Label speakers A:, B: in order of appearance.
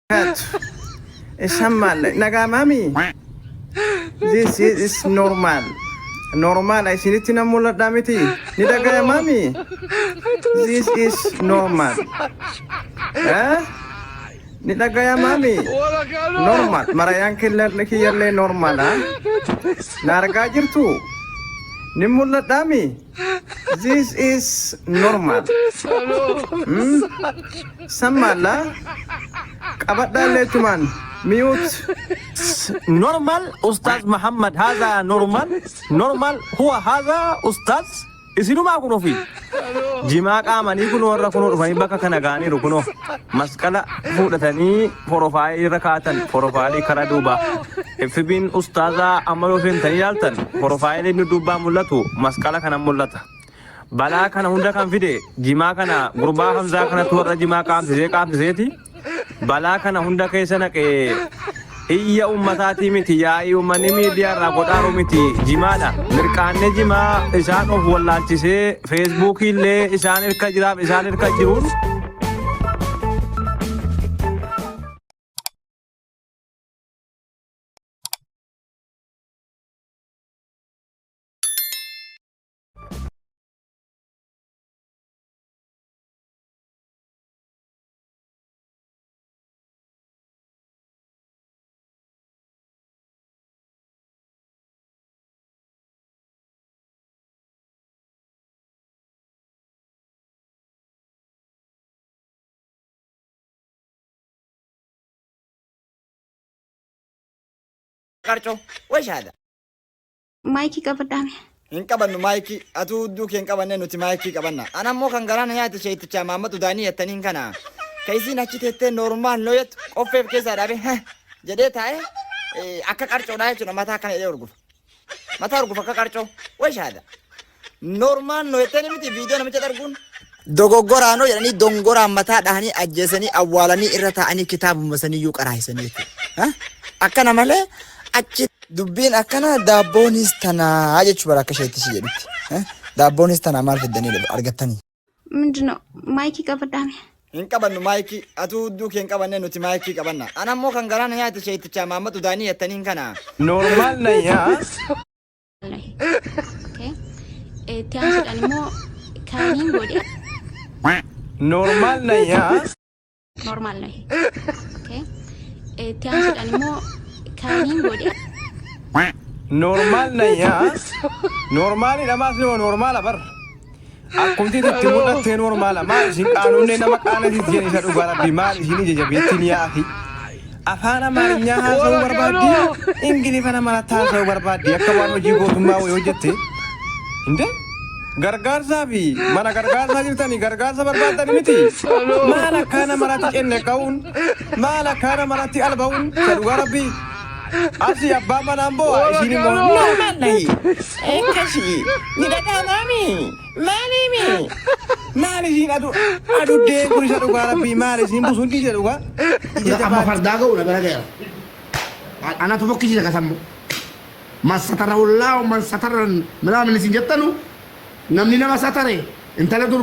A: Ishammal nagamami. This is normal. Normal ay siniti na mula damiti. Nidagaya mami. This is normal. Nidagaya mami. Normal. Marayang killer na kiyarle normal ha. Narga jirtu. Nimula dami. This is normal. Samala. Kabat dale tuman. Mute.
B: نورمال أستاذ محمد هذا نورمال نورمال هو هذا أستاذ إسينو ما كنو في جماعة آماني كنو ركنو رفاين بكا كنغاني ركنو مسكالة فودتاني فروفاي ركاتن فروفاي كرادوبا إفبين أستاذا أمرو فين تنيالتن فروفاي ندوبا ملتو مسكالة كنا ملتا بلا كنا هندا كان فيدي جماعة كنا غربا همزا كنا تورا جماعة كام زيتي بلا كنا هندا كيسنا كي Iya ummatati miti yaa'ii ummanni miidiyaa irraa godhaaru miti jimaadha. Mirqaanne jimaa isaan of wallaalchisee feesbuukii illee isaan hirka jiraaf isaan hirka jiruun
C: Karcho, وش هذا؟
D: مايكي قبضامي
C: إن كبرنا مايكي أتودوك إن كبرنا نوتي مايكي كبرنا أنا مو كان قرانا يا تشي تشامة ما تداني التنين كنا كيسي نحكي نورمال لويت أوفيف كيسا رابي ها جديت هاي أكا كارچو ناي شنو ما تاكن إيه أرجوف ما تارجوف أكا كارچو وش هذا؟ نورمال لويت تاني متي فيديو نمشي ترجون دوغورانو يعني دونغورا متى دهني أجلسني أولاني إرتاني كتاب مسني يوك أرايسني ها أكا نمله أكيد دبين أكنا دابونيس تنا هاي شو براك شيء تشيء دابونيس تنا مال في الدنيا أرجعتني
D: من جنو مايكي قبضامي
C: إن كبرنا مايكي أتودوك إن كبرنا نوتي مايكي كبرنا أنا مو كان قرانا يا تشي تشامة ما تداني التنين كنا
A: Normal na ya.
D: اوكي تيانسد أنيمو كاينين بودي
A: Normal na ya.
D: نورمال ناي اوكي تيانسد أنيمو كاينين بودي
A: Normal na ya. Normal ina mas no normal abar. Akunti tu timulat te normal ma isin kanunne nama kana di jeni sa dugara di mal isini jajabetin ya akhi. Afana marinya ha so barbadi. Ingili fana marata so barbadi. Akawan hoji gotuma wo hojjette. Inde? Gargaarsa fi mana gargaarsa jirtani gargaarsa barbaadani miti. Mala kana marati enne kaun. Mala kana marati albaun sa dugara bi. Asi abba manambo isini mo normal nahi kashi ni daga mami mali mi mali sin adu de kuri sa dugara bi mali sin busun di jaruga
E: amma fardaga una gara ana to bokki daga sammo man satara wallahu man satara mala min sin jattanu namni nama satare intala dur